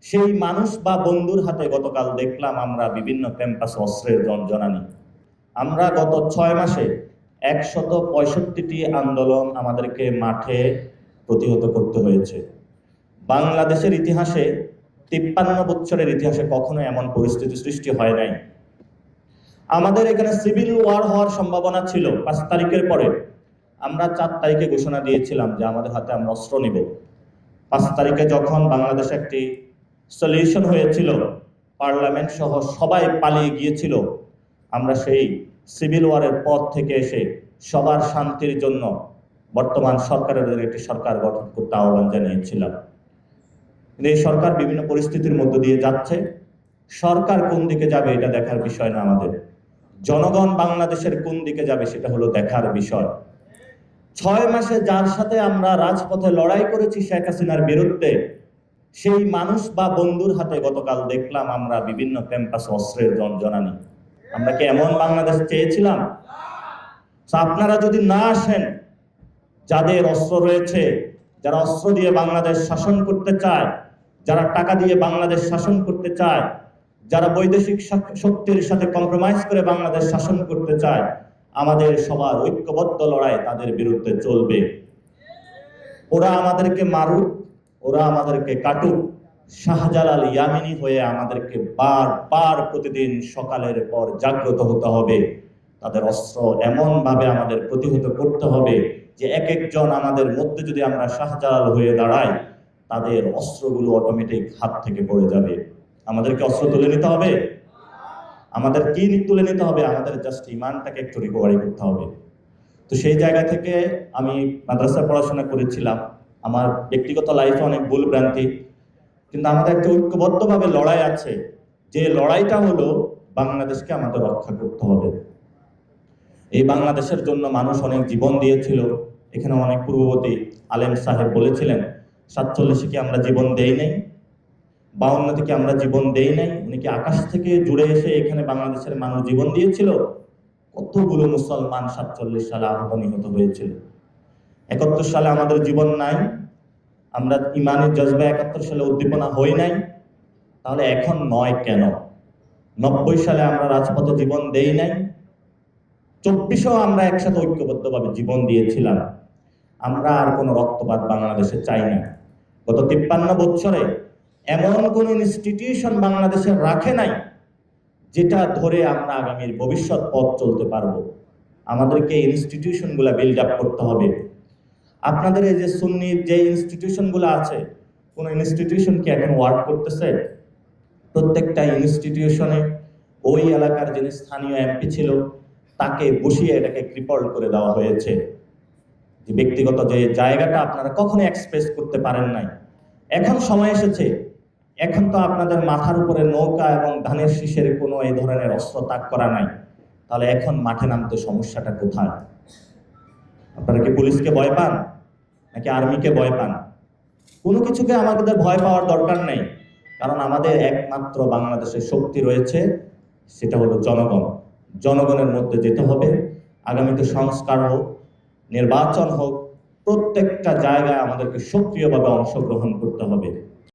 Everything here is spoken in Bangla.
সেই মানুষ বা বন্ধুর হাতে গতকাল দেখলাম আমরা বিভিন্ন ক্যাম্পাসে অস্ত্রের ঝনঝনানি। আমরা গত 6 মাসে 165টি আন্দোলন আমাদেরকে মাঠে প্রতিহত করতে হয়েছে। বাংলাদেশের ইতিহাসে 53 বছরের ইতিহাসে কখনো এমন পরিস্থিতি সৃষ্টি হয় নাই। আমাদের এখানে সিভিল ওয়ার হওয়ার সম্ভাবনা ছিল 5 তারিখের পরে। আমরা 4 তারিখে ঘোষণা দিয়েছিলাম যে আমাদের হাতে আমরা অস্ত্র নিব। 5 তারিখে যখন বাংলাদেশে একটি সলিউশন হয়েছিল, পার্লামেন্ট সহ সবাই পালিয়ে গিয়েছিল, আমরা সেই সিভিল ওয়ারের পথ থেকে এসে সবার শান্তির জন্য বর্তমান সরকারের একটি সরকার গঠন করতে আহ্বান জানিয়েছিলাম। কিন্তু এই সরকার বিভিন্ন পরিস্থিতির মধ্য দিয়ে যাচ্ছে। সরকার কোন দিকে যাবে এটা দেখার বিষয় না আমাদের, জনগণ বাংলাদেশের কোন দিকে যাবে সেটা হলো দেখার বিষয়। 6 মাসে যার সাথে আমরা রাজপথে লড়াই করেছি শেখ হাসিনার বিরুদ্ধে, সেই মানুষ বা বন্ধুর হাতে গতকাল দেখলাম আমরা বিভিন্ন ক্যাম্পাসে অস্ত্রের ঝনঝনানি। আমরা কি এমন বাংলাদেশ চেয়েছিলাম? আপনারা যদি না আসেন, যাদের অস্ত্র রয়েছে, যারা অস্ত্র দিয়ে বাংলাদেশ শাসন করতে চায়, যারা টাকা দিয়ে বাংলাদেশ শাসন করতে চায়, যারা বৈদেশিক শক্তির সাথে কম্প্রোমাইজ করে বাংলাদেশ শাসন করতে চায়, আমাদের সবার ঐক্যবদ্ধ লড়াই তাদের বিরুদ্ধে চলবে। ওরা আমাদেরকে মারুক, ওরা আমাদেরকে কাটুক, শাহজালাল ইয়ামিনী হয়ে আমাদেরকে বারবার প্রতিদিন সকালের পর জাগ্রত হতে হবে। তাদের অস্ত্র এমন ভাবে আমাদের প্রতিহত করতে হবে যে এক একজন আমাদের মধ্যে যদি আমরা শাহজালাল হয়ে দাঁড়াই, তাদের অস্ত্রগুলো অটোমেটিক হাত থেকে পড়ে যাবে। আমাদেরকে অস্ত্র তুলে নিতে হবে। আমাদের কি তুলে নিতে হবে? আমাদের জাস্ট ইমানটাকে একটু রিকভারি করতে হবে। তো সেই জায়গা থেকে আমি মাদ্রাসায় পড়াশোনা করেছিলাম। আমার ব্যক্তিগত লাইফে অনেক ভুল ভ্রান্তি, কিন্তু আমাদের একটা ঐক্যবদ্ধভাবে লড়াই আছে, যে লড়াইটা হলো বাংলাদেশকে আমাদের রক্ষা করতে হবে। এই বাংলাদেশের জন্য মানুষ অনেক জীবন দিয়েছিল। এখানে অনেক পূর্ববর্তী আলেম সাহেব বলেছিলেন 47-এ কি আমরা জীবন দেই নাই, 52 থেকে আমরা জীবন দেই নাই? উনি কি আকাশ থেকে জুড়ে এসে এখানে বাংলাদেশের মানুষ জীবন দিয়েছিল? কতগুলো মুসলমান 47 সালে আহত নিহত হয়েছিল। 71 সালে আমাদের জীবন নাই? আমরা ইমানের জজবা 71 সালে উদ্দীপনা হই নাই? তাহলে এখন নয় কেন? 90 সালে আমরা রাজপথে জীবন দেই নাই? 24-এও আমরা একসাথে ঐক্যবদ্ধভাবে জীবন দিয়েছিলাম। আমরা আর কোনো রক্তপাত বাংলাদেশে চাই না। গত 53 বছরে এমন কোন ইনস্টিটিউশন বাংলাদেশে রাখে নাই যেটা ধরে আমরা আগামীর ভবিষ্যৎ পথ চলতে পারবো। আমাদেরকে ইনস্টিটিউশনগুলো বিল্ড আপ করতে হবে। আপনাদের এই যে সুন্নির যে ইনস্টিটিউশনগুলো আছে, কোন ইনস্টিটিউশন কি এখন ওয়ার্ক করতেছে? প্রত্যেকটা ইনস্টিটিউশনে ওই এলাকার যিনি স্থানীয় এমপি ছিল তাকে বসিয়ে এটাকে ক্রিপল করে দেওয়া হয়েছে। যে ব্যক্তিগত যে জায়গাটা আপনারা কখনো এক্সপ্রেস করতে পারেন নাই, এখন সময় এসেছে। এখন তো আপনাদের মাথার উপরে নৌকা এবং ধানের শীষের কোনো এই ধরনের অস্ত্র তাক করা নাই, তাহলে এখন মাঠে নামতে সমস্যাটা কোথায়? আপনারা কি পুলিশকে ভয় পান নাকি আর্মিকে ভয় পান? কোনো কিছুকে আমাদের ভয় পাওয়ার দরকার নেই, কারণ আমাদের একমাত্র বাংলাদেশের শক্তি রয়েছে, সেটা হলো জনগণ। জনগণের মধ্যে যেতে হবে। আগামীতে সংস্কার হোক, নির্বাচন হোক, প্রত্যেকটা জায়গায় আমাদেরকে সক্রিয়ভাবে অংশগ্রহণ করতে হবে।